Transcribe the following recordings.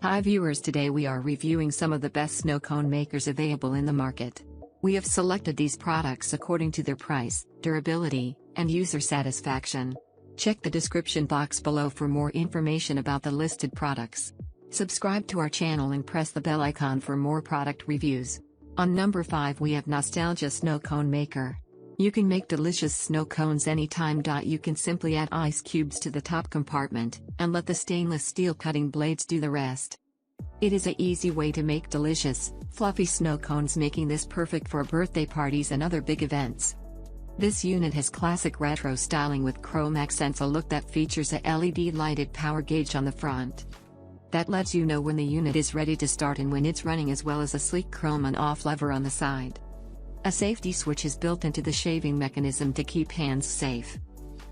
Hi viewers, today we are reviewing some of the best snow cone makers available in the market. We have selected these products according to their price, durability, and user satisfaction. Check the description box below for more information about the listed products. Subscribe to our channel and press the bell icon for more product reviews. On number 5 we have Nostalgia Snow Cone Maker. You can make delicious snow cones anytime. You can simply add ice cubes to the top compartment, and let the stainless steel cutting blades do the rest. It is an easy way to make delicious, fluffy snow cones, making this perfect for birthday parties and other big events. This unit has classic retro styling with chrome accents, a look that features a LED lighted power gauge on the front. That lets you know when the unit is ready to start and when it's running, as well as a sleek chrome on-off lever on the side. A safety switch is built into the shaving mechanism to keep hands safe.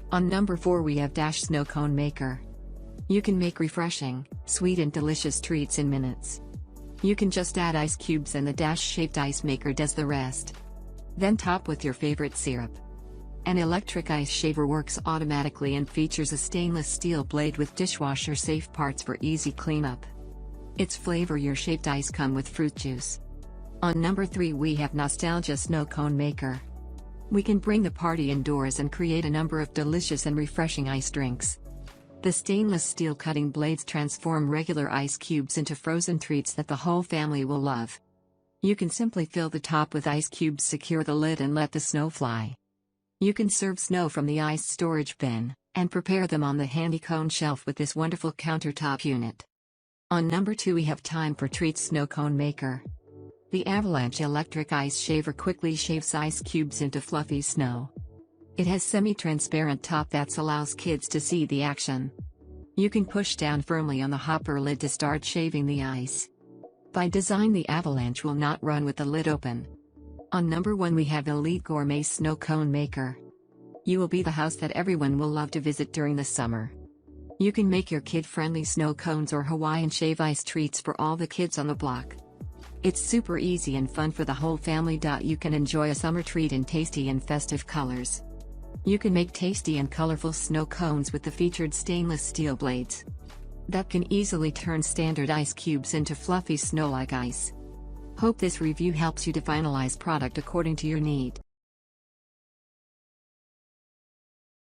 On number 4 we have Dash Snow Cone Maker. You can make refreshing, sweet and delicious treats in minutes. You can just add ice cubes and the dash-shaped ice maker does the rest. Then top with your favorite syrup. An electric ice shaver works automatically and features a stainless steel blade with dishwasher-safe parts for easy cleanup. Its flavor your shaped ice come with fruit juice. On number 3 we have Nostalgia Snow Cone Maker. We can bring the party indoors and create a number of delicious and refreshing ice drinks. The stainless steel cutting blades transform regular ice cubes into frozen treats that the whole family will love. You can simply fill the top with ice cubes, secure the lid and let the snow fly. You can serve snow from the ice storage bin, and prepare them on the handy cone shelf with this wonderful countertop unit. On number 2 we have Time for Treats Snow Cone Maker. The Avalanche electric ice shaver quickly shaves ice cubes into fluffy snow. It has semi-transparent top that allows kids to see the action. You can push down firmly on the hopper lid to start shaving the ice. By design, the Avalanche will not run with the lid open. On number 1 we have Elite Gourmet Snow Cone Maker. You will be the house that everyone will love to visit during the summer. You can make your kid-friendly snow cones or Hawaiian shave ice treats for all the kids on the block. It's super easy and fun for the whole family. You can enjoy a summer treat in tasty and festive colors. You can make tasty and colorful snow cones with the featured stainless steel blades that can easily turn standard ice cubes into fluffy snow-like ice. Hope this review helps you to finalize product according to your need.